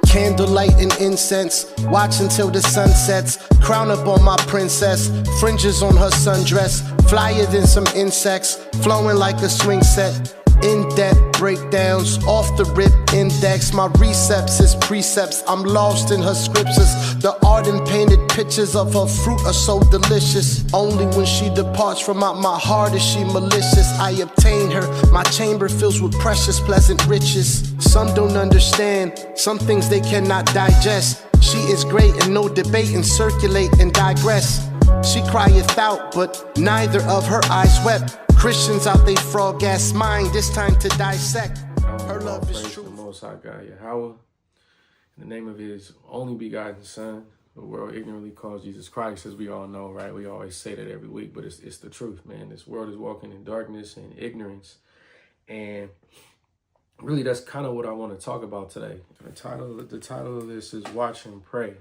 Candlelight and incense, watch until the sun sets. Crown up on my princess, fringes on her sundress. Flyer than some insects, flowing like a swing set. In-depth breakdowns, off the rip index. My recepts is precepts, I'm lost in her scriptures. The art and painted pictures of her fruit are so delicious. Only when she departs from out my heart is she malicious. I obtain her, my chamber fills with precious pleasant riches. Some don't understand, some things they cannot digest. She is great and no debate and circulate and digress. She crieth out, but neither of her eyes wept. Christians out they frog ass mind, this time to dissect. Her love is true. The Most High God, Yahweh, in the name of His only begotten Son, the world ignorantly calls Jesus Christ, as we all know, right? We always say that every week, but it's the truth, man. This world is walking in darkness and ignorance, and really, that's kind of what I want to talk about today. The title of this is "Watch and Pray."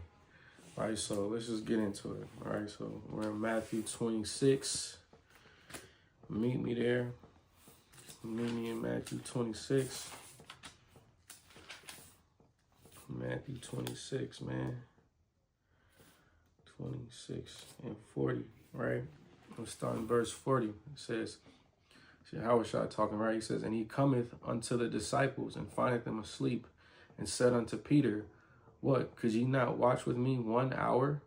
Right, so let's just get into it. All right, so we're in Matthew 26. Meet me there. Meet me in Matthew 26. Matthew 26, man. 26 and 40, right? Let's start in verse 40. It says, how was I talking, right? He says, and he cometh unto the disciples and findeth them asleep, and said unto Peter, what, could ye not watch with me 1 hour?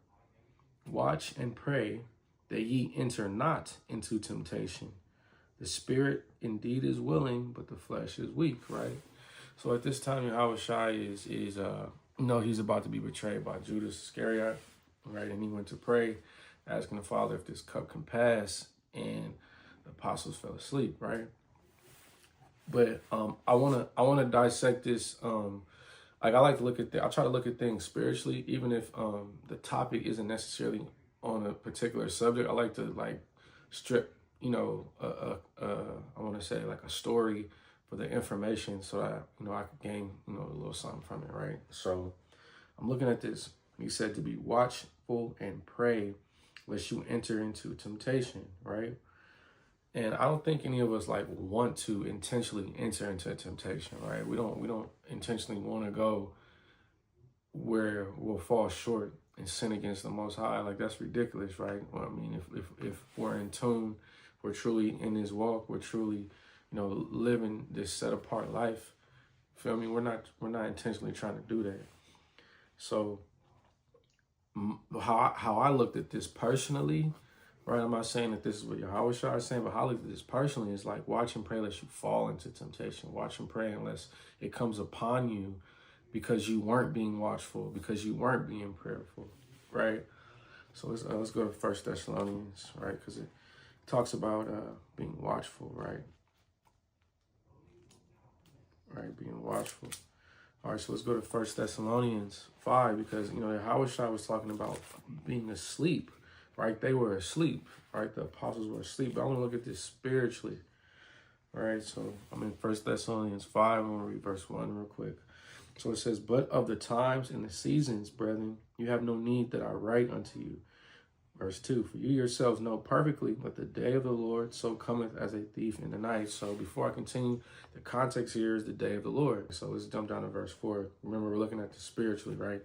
Watch and pray that ye enter not into temptation. The spirit indeed is willing, but the flesh is weak, right? So at this time, Yahushua is he's about to be betrayed by Judas Iscariot, right? And he went to pray, asking the Father if this cup can pass, and the apostles fell asleep, right? But I wanna dissect this. I like to look at I try to look at things spiritually, even if the topic isn't necessarily on a particular subject. I like to strip, I want to say like a story for the information, so that I could gain a little something from it, right? So I'm looking at this. He said to be watchful and pray lest you enter into temptation, right? And I don't think any of us want to intentionally enter into temptation, right? We don't intentionally want to go where we'll fall short and sin against the Most High. That's ridiculous, right? Well, I mean, if we're in tune, we're truly in this walk, we're truly, living this set apart life. Feel me? We're not intentionally trying to do that. So how I looked at this personally. Right, I'm not saying that this is what Yahushua is saying, but how I look at this personally is watch and pray lest you fall into temptation. Watch and pray unless it comes upon you because you weren't being watchful, because you weren't being prayerful, right? So let's go to 1 Thessalonians, right? Because it talks about being watchful, right? Right, being watchful. All right, so let's go to 1 Thessalonians 5 because, Yahushua was talking about being asleep. Right, they were asleep, right? The apostles were asleep. But I want to look at this spiritually, right? So I'm in 1 Thessalonians 5. I'm going to read verse 1 real quick. So it says, but of the times and the seasons, brethren, you have no need that I write unto you. Verse 2, for you yourselves know perfectly that the day of the Lord so cometh as a thief in the night. So before I continue, the context here is the day of the Lord. So let's jump down to verse 4. Remember, we're looking at this spiritually, right?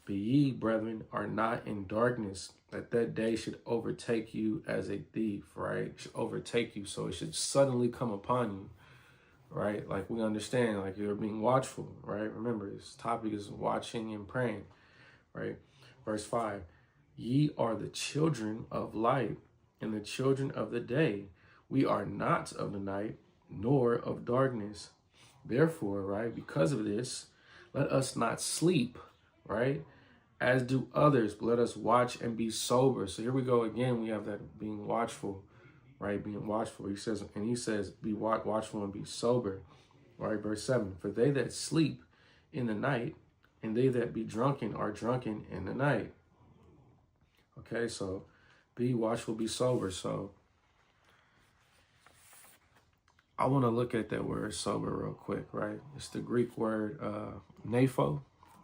But ye, brethren, are not in darkness, that day should overtake you as a thief, right? It should overtake you, so it should suddenly come upon you, right? We understand, you're being watchful, right? Remember, this topic is watching and praying, right? Verse 5, ye are the children of light and the children of the day. We are not of the night, nor of darkness. Therefore, right, because of this, let us not sleep, right? As do others, but let us watch and be sober. So here we go again. We have that being watchful, right? Being watchful. He says, be watchful and be sober, right? Verse 7, for they that sleep in the night and they that be drunken are drunken in the night. Okay, so be watchful, be sober. So I want to look at that word sober real quick, right? It's the Greek word nepho.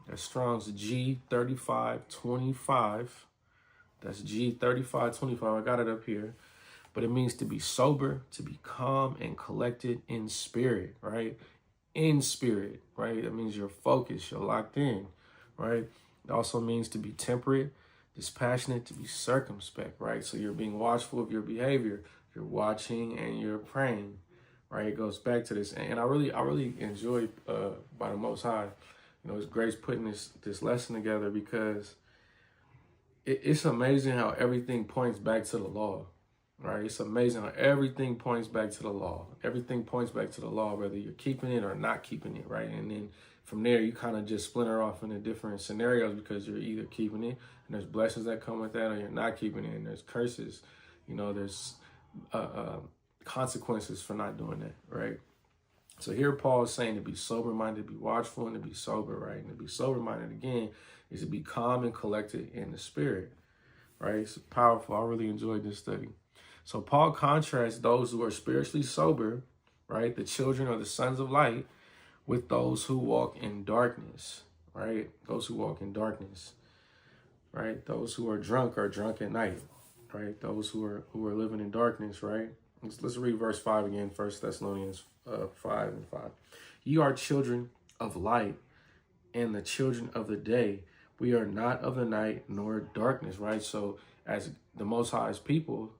That's Strong's G3525. That's G3525. I got it up here. But it means to be sober, to be calm and collected in spirit, right? in spirit, right? That means you're focused, you're locked in, right? It also means to be temperate, dispassionate, to be circumspect, right? So you're being watchful of your behavior. You're watching and you're praying, right? It goes back to this. And I really enjoy by the Most High, His grace putting this lesson together, because it's amazing how everything points back to the law, right? It's amazing how everything points back to the law. Everything points back to the law, whether you're keeping it or not keeping it, right? And then from there, you kind of just splinter off into different scenarios, because you're either keeping it and there's blessings that come with that, or you're not keeping it and there's curses. There's consequences for not doing that, right? So here Paul is saying to be sober-minded, to be watchful, and to be sober, right? And to be sober-minded, again, is to be calm and collected in the spirit, right? It's powerful. I really enjoyed this study. So Paul contrasts those who are spiritually sober, right, the children or the sons of light, with those who walk in darkness, right? Those who walk in darkness, right? Those who are drunk at night, right? Those who are living in darkness, right? Let's read verse 5 again, 1 Thessalonians 5:5. Ye are children of light and the children of the day. We are not of the night nor darkness, right? So as the Most High's people,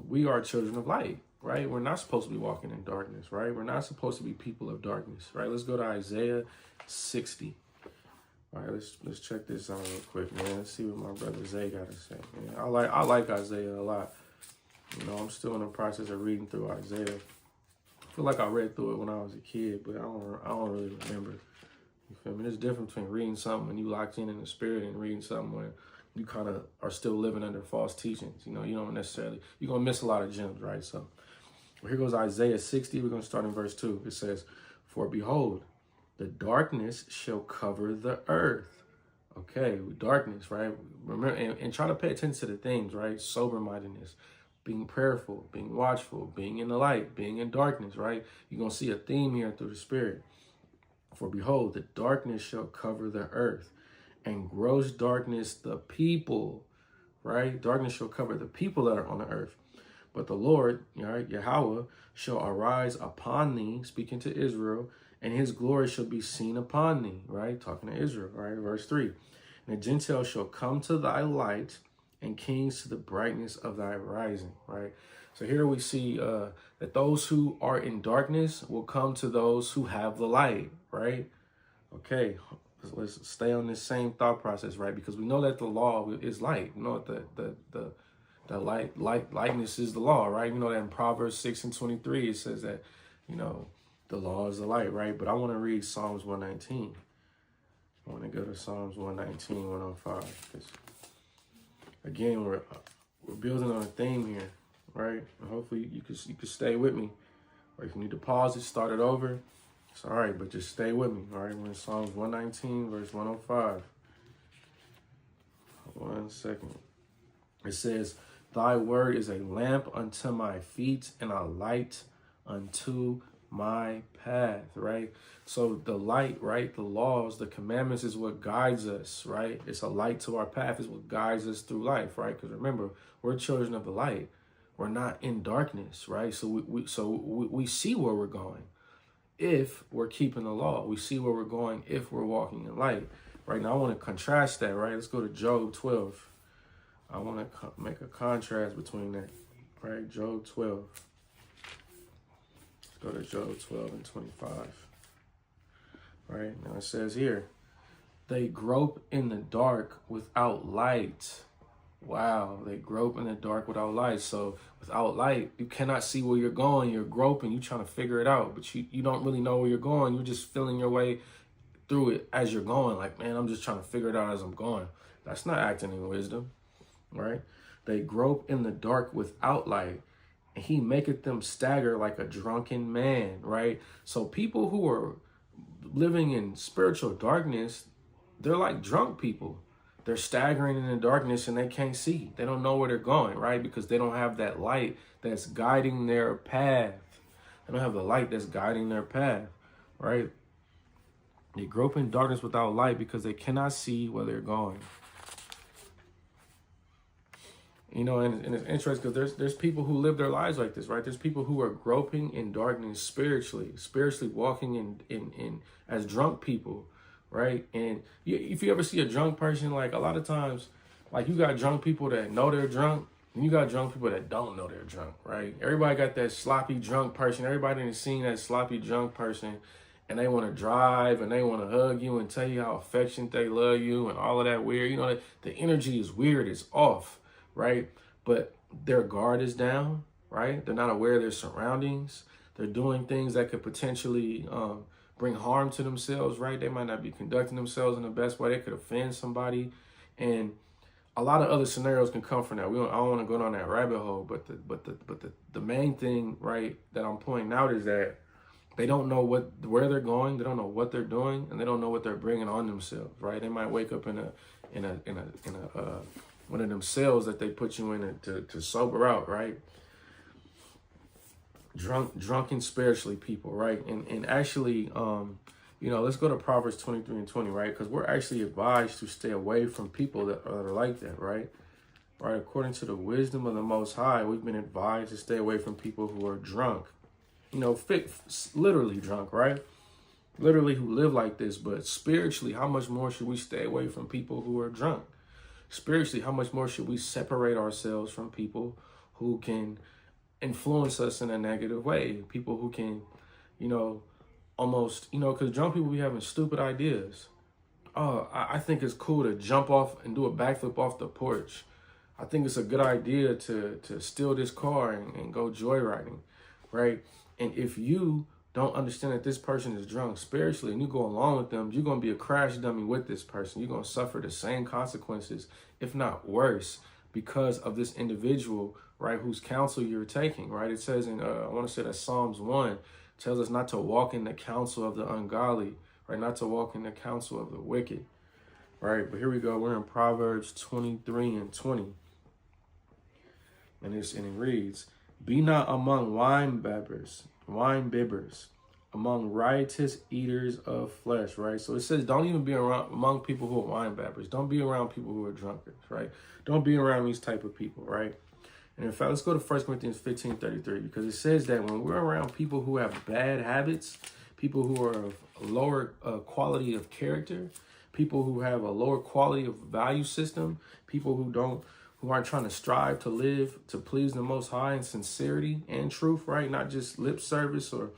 we are children of light, right? We're not supposed to be walking in darkness, right? We're not supposed to be people of darkness, right? Let's go to Isaiah 60. All right, let's check this out real quick, man. Let's see what my brother Zay got to say. Man, I like Isaiah a lot. I'm still in the process of reading through Isaiah. I feel like I read through it when I was a kid, but I don't really remember. You feel me? There's a difference between reading something when you locked in the spirit and reading something when you kind of are still living under false teachings. You don't necessarily, you're going to miss a lot of gems, right? So here goes Isaiah 60. We're going to start in verse 2. It says, for behold, the darkness shall cover the earth. Okay, darkness, right? Remember, and try to pay attention to the things, right? Sober-mindedness, being prayerful, being watchful, being in the light, being in darkness, right? You're going to see a theme here through the spirit. For behold, the darkness shall cover the earth, and gross darkness the people, right? Darkness shall cover the people that are on the earth. But the Lord, right, Yahweh, shall arise upon thee, speaking to Israel, and his glory shall be seen upon thee, right? Talking to Israel, right? Verse 3. And the Gentiles shall come to thy light, and kings to the brightness of thy rising, right? So here we see that those who are in darkness will come to those who have the light, right? Okay, let's stay on this same thought process, right? Because we know that the law is light. You know, the lightness is the law, right? You know that in Proverbs 6:23, it says that, the law is the light, right? But I want to read Psalms 119. I want to go to Psalms 119, 105. Because again, we're building on a theme here, right? And hopefully you could stay with me. Or if you need to pause it, start it over. It's all right, but just stay with me, all right? We're in Psalms 119, verse 105. 1 second. It says, thy word is a lamp unto my feet and a light unto my path, right? So the light, right? The laws, the commandments is what guides us, right? It's a light to our path, is what guides us through life, right? Because remember, we're children of the light. We're not in darkness, right? So we see where we're going if we're keeping the law. We see where we're going if we're walking in light. Right now, I want to contrast that, right? Let's go to Job 12. I want to make a contrast between that, right? Job 12. Let's go to Job 12 and 25. Right, now it says here, they grope in the dark without light. Wow, they grope in the dark without light. So without light, you cannot see where you're going. You're groping, you're trying to figure it out, but you don't really know where you're going. You're just feeling your way through it as you're going. Like, man, I'm just trying to figure it out as I'm going. That's not acting in wisdom, right? They grope in the dark without light, and he maketh them stagger like a drunken man, right? So people who are living in spiritual darkness, they're like drunk people. They're staggering in the darkness and they can't see. They don't know where they're going, right? Because they don't have that light that's guiding their path. They don't have the light that's guiding their path, right? They grope in darkness without light because they cannot see where they're going. You know, and it's interesting because there's people who live their lives like this, right? There's people who are groping in darkness spiritually walking in as drunk people, right? And if you ever see a drunk person, like a lot of times, like you got drunk people that know they're drunk, and you got drunk people that don't know they're drunk, right? Everybody got that sloppy drunk person. Everybody in the scene that sloppy drunk person, and they want to drive and they want to hug you and tell you how affectionate they love you and all of that weird. You know, the energy is weird, it's off, right? But their guard is down, right? They're not aware of their surroundings. They're doing things that could potentially bring harm to themselves, right? They might not be conducting themselves in the best way. They could offend somebody, and a lot of other scenarios can come from that. I don't want to go down that rabbit hole, but the main thing, right, that I'm pointing out is that they don't know where they're going, they don't know what they're doing, and they don't know what they're bringing on themselves, right? They might wake up in a one of them cells that they put you in to sober out, right? Drunken spiritually people, right? And actually, you know, let's go to Proverbs 23 and 20, right? Because we're actually advised to stay away from people that are like that, right? Right. According to the wisdom of the Most High, we've been advised to stay away from people who are drunk. You know, literally drunk, right? Literally who live like this. But spiritually, how much more should we stay away from people who are drunk? Spiritually, how much more should we separate ourselves from people who can influence us in a negative way? People who can, you know, almost, you know, because drunk people be having stupid ideas. Oh, I think it's cool to jump off and do a backflip off the porch. I think it's a good idea to steal this car and go joyriding, right? And if you don't understand that this person is drunk spiritually and you go along with them, you're going to be a crash dummy with this person. You're going to suffer the same consequences, if not worse, because of this individual, right, whose counsel you're taking, right? It says in, I want to say that Psalms 1 tells us not to walk in the counsel of the ungodly, right? Not to walk in the counsel of the wicked, right? But here we go. We're in Proverbs 23 and 20. And it reads, be not among wine bibbers, among riotous eaters of flesh, right? So it says don't even be around among people who are wine bibbers. Don't be around people who are drunkards, right? Don't be around these type of people, right? And in fact, let's go to 1 Corinthians 15:33, because it says that when we're around people who have bad habits, people who are of lower quality of character, people who have a lower quality of value system, people who aren't trying to strive to live to please the Most High in sincerity and truth, right? Not just lip service or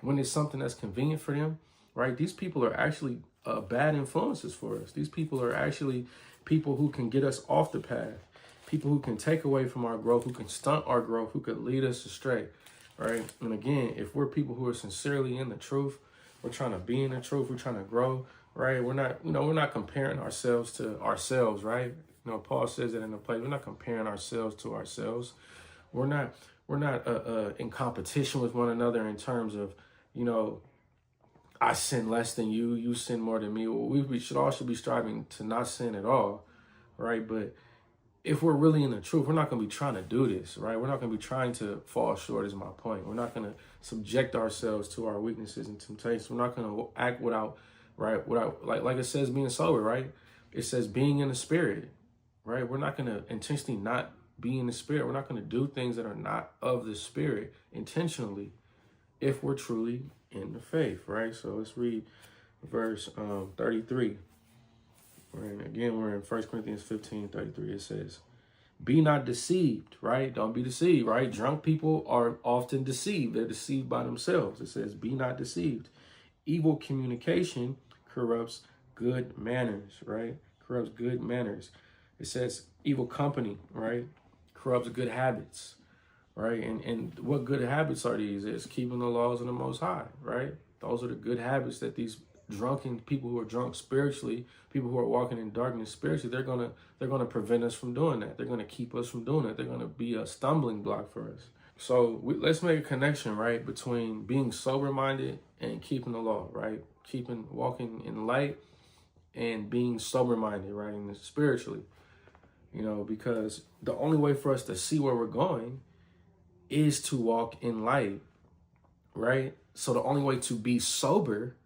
when it's something that's convenient for them, right? These people are actually bad influences for us. These people are actually people who can get us off the path, people who can take away from our growth, who can stunt our growth, who could lead us astray, right? And again, if we're people who are sincerely in the truth, we're trying to be in the truth, we're trying to grow, right? We're not comparing ourselves to ourselves, right? You know, Paul says that in the place. We're not comparing ourselves to ourselves. We're not in competition with one another in terms of, you know, I sin less than you, you sin more than me. Well, we should all be striving to not sin at all, right? But if we're really in the truth, we're not going to be trying to do this, right? We're not going to be trying to fall short, is my point. We're not going to subject ourselves to our weaknesses and temptations. We're not going to act without like it says being sober, right? It says being in the spirit, right? We're not going to intentionally not be in the spirit. We're not going to do things that are not of the spirit intentionally if we're truly in the faith, right? So let's read verse 33. Again, we're in 1 Corinthians 15:33. It says, be not deceived, right? Don't be deceived, right? Drunk people are often deceived. They're deceived by themselves. It says, be not deceived. Evil communication corrupts good manners, right? Corrupts good manners. It says evil company, right? Corrupts good habits, right? And what good habits are these? It's keeping the laws of the Most High, right? Those are the good habits that these drunken people who are drunk spiritually, people who are walking in darkness spiritually, they're gonna prevent us from doing that. They're gonna keep us from doing it. They're gonna be a stumbling block for us. So let's make a connection, right, between being sober-minded and keeping the law, right? Walking in light and being sober-minded, right, and spiritually, you know, because the only way for us to see where we're going is to walk in light, right? So the only way to be sober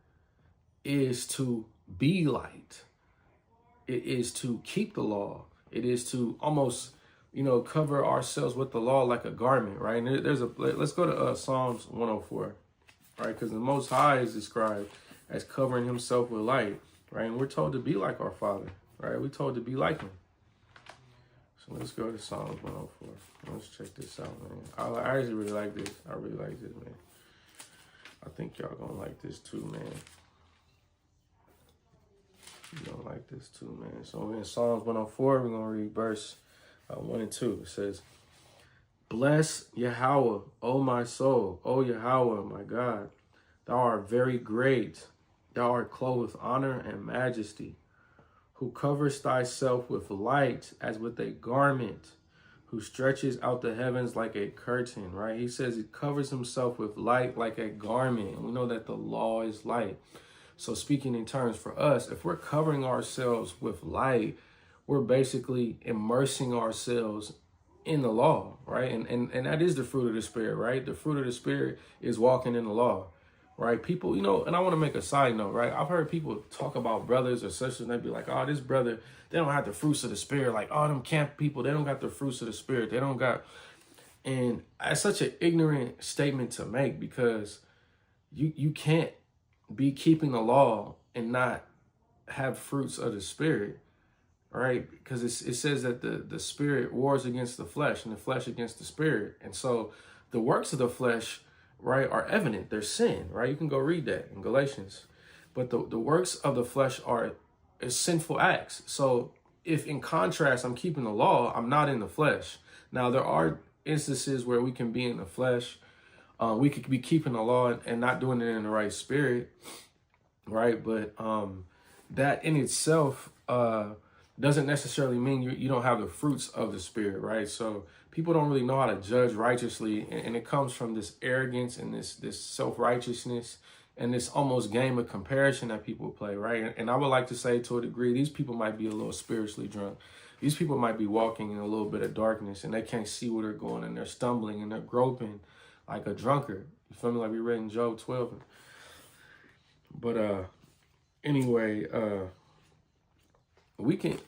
is to be light. It is to keep the law. It is to almost cover ourselves with the law like a garment, right? And let's go to Psalms 104, right? Because the Most High is described as covering himself with light, right? And we're told to be like our Father, right? We're told to be like him. So let's go to Psalms 104. Let's check this out, man. I actually really like this. I really like this, man. I think y'all gonna like this too, man. You gonna like this too, man. So in Psalms 104, we're gonna read verse 1 and 2. It says, "Bless Yahweh, O my soul, O Yahweh, my God. Thou art very great. Thou art clothed with honor and majesty, who covers thyself with light as with a garment, who stretches out the heavens like a curtain," right? He says he covers himself with light like a garment. And we know that the law is light. So speaking in terms for us, if we're covering ourselves with light, we're basically immersing ourselves in the law, right? And that is the fruit of the Spirit, right? The fruit of the Spirit is walking in the law, right? People, and I want to make a side note, right? I've heard people talk about brothers or sisters, and they be like, oh, this brother, they don't have the fruits of the Spirit. Like, oh, them camp people, they don't got the fruits of the Spirit. They don't got, and that's such an ignorant statement to make, because you can't be keeping the law and not have fruits of the Spirit, right? Because it says that the Spirit wars against the flesh and the flesh against the Spirit. And so the works of the flesh, right, are evident. They're sin, right? You can go read that in Galatians. But the works of the flesh are sinful acts. So if in contrast, I'm keeping the law, I'm not in the flesh. Now, there are instances where we can be in the flesh. We could be keeping the law and not doing it in the right spirit, right? But that in itself doesn't necessarily mean you don't have the fruits of the Spirit, right? So people don't really know how to judge righteously, and it comes from this arrogance and this self-righteousness and this almost game of comparison that people play, right? And I would like to say, to a degree, these people might be a little spiritually drunk. These people might be walking in a little bit of darkness, and they can't see where they're going, and they're stumbling and they're groping like a drunkard. You feel me? Like we read in Job 12. But anyway, we could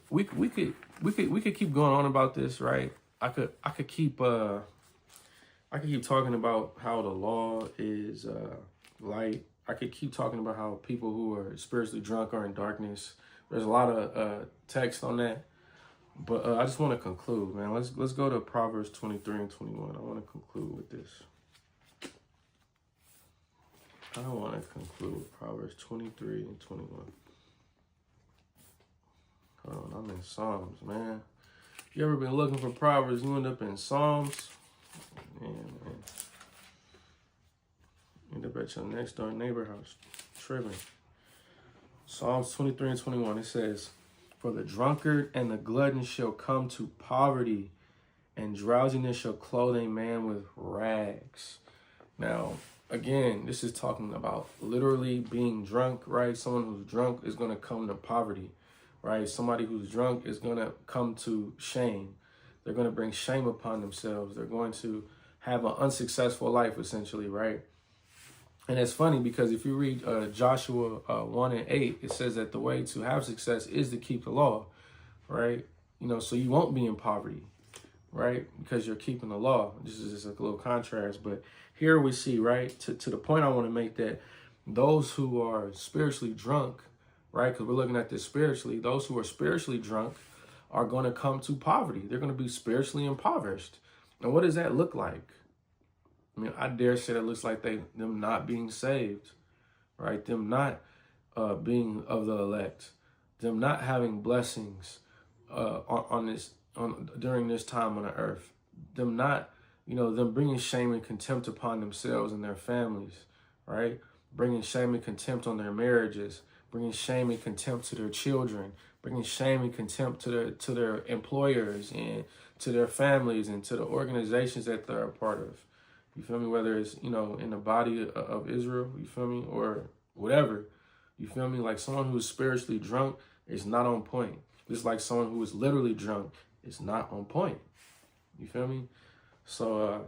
keep going on about this, right? I could keep talking about how the law is light. I could keep talking about how people who are spiritually drunk are in darkness. There's a lot of text on that, but I just want to conclude, man. Let's go to Proverbs 23 and 21. I want to conclude with this. I want to conclude with Proverbs 23 and 21. Hold on, I'm in Psalms, man. If you ever been looking for Proverbs, you end up in Psalms. Man. End up at your next door neighbor house, tripping. Psalms 23 and 21, it says, "For the drunkard and the glutton shall come to poverty, and drowsiness shall clothe a man with rags." Now, again, this is talking about literally being drunk, right? Someone who's drunk is going to come to poverty, right? Somebody who's drunk is going to come to shame. They're going to bring shame upon themselves. They're going to have an unsuccessful life, essentially, right? And it's funny because if you read Joshua 1 and 8, it says that the way to have success is to keep the law, right? So you won't be in poverty, right? Because you're keeping the law. This is just a little contrast. But here we see, right, to the point I want to make, that those who are spiritually drunk, right, because we're looking at this spiritually, those who are spiritually drunk are going to come to poverty. They're going to be spiritually impoverished. And what does that look like? I mean, I dare say that looks like them not being saved, right? Them not being of the elect, them not having blessings during this time on the earth, them not, them bringing shame and contempt upon themselves and their families, right? Bringing shame and contempt on their marriages, bringing shame and contempt to their children, bringing shame and contempt to their employers and to their families and to the organizations that they're a part of. You feel me? Whether it's, in the body of Israel, you feel me? Or whatever, you feel me? Like someone who's spiritually drunk is not on point. Just like someone who is literally drunk is not on point. You feel me? So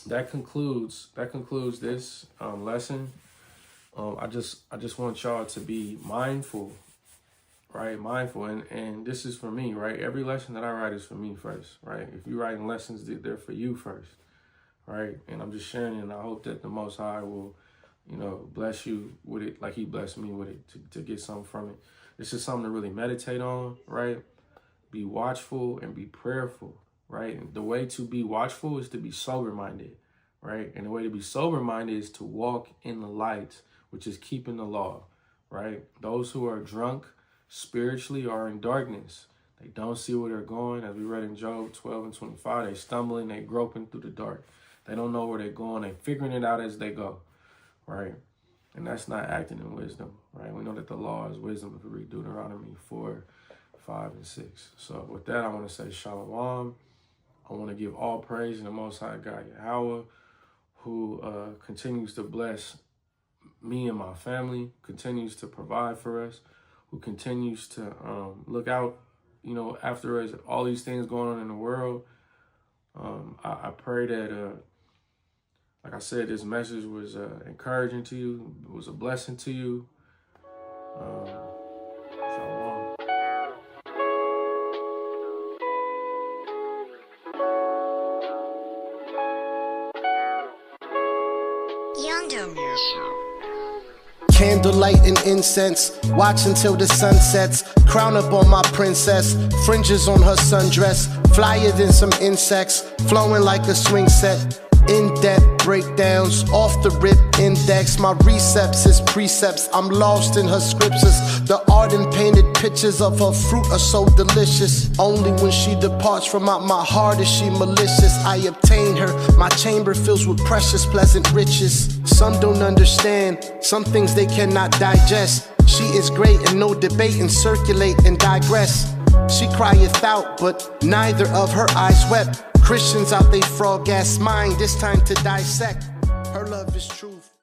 that concludes this lesson. I just want y'all to be mindful, right? Mindful. And this is for me, right? Every lesson that I write is for me first, right? If you're writing lessons, they're for you first, right? And I'm just sharing it, and I hope that the Most High will, bless you with it like he blessed me with it to get something from it. This is something to really meditate on, right? Be watchful and be prayerful, right? And the way to be watchful is to be sober-minded, right? And the way to be sober-minded is to walk in the light, which is keeping the law, right? Those who are drunk spiritually are in darkness. They don't see where they're going. As we read in Job 12:25, they stumbling, they groping through the dark. They don't know where they're going. They're figuring it out as they go, right? And that's not acting in wisdom, right? We know that the law is wisdom if we read Deuteronomy 4:5-6. So with that, I want to say Shalom. I want to give all praise to the Most High God, Yahweh, who continues to bless me and my family, continues to provide for us, who continues to look out, after us, all these things going on in the world. I pray that, like I said, this message was encouraging to you. It was a blessing to you. Shalom. Yonder Music. Candlelight and incense, watch until the sun sets. Crown up on my princess, fringes on her sundress. Flyer than some insects, flowing like a swing set. In-depth breakdowns, off the rip index. My recepts is precepts, I'm lost in her scriptures. The art and painted pictures of her fruit are so delicious. Only when she departs from out my heart is she malicious. I obtain her, my chamber fills with precious pleasant riches. Some don't understand, some things they cannot digest. She is great and no debate and circulate and digress. She crieth out, but neither of her eyes wept. Christians out they frog ass mind, this time to dissect. Her love is truth.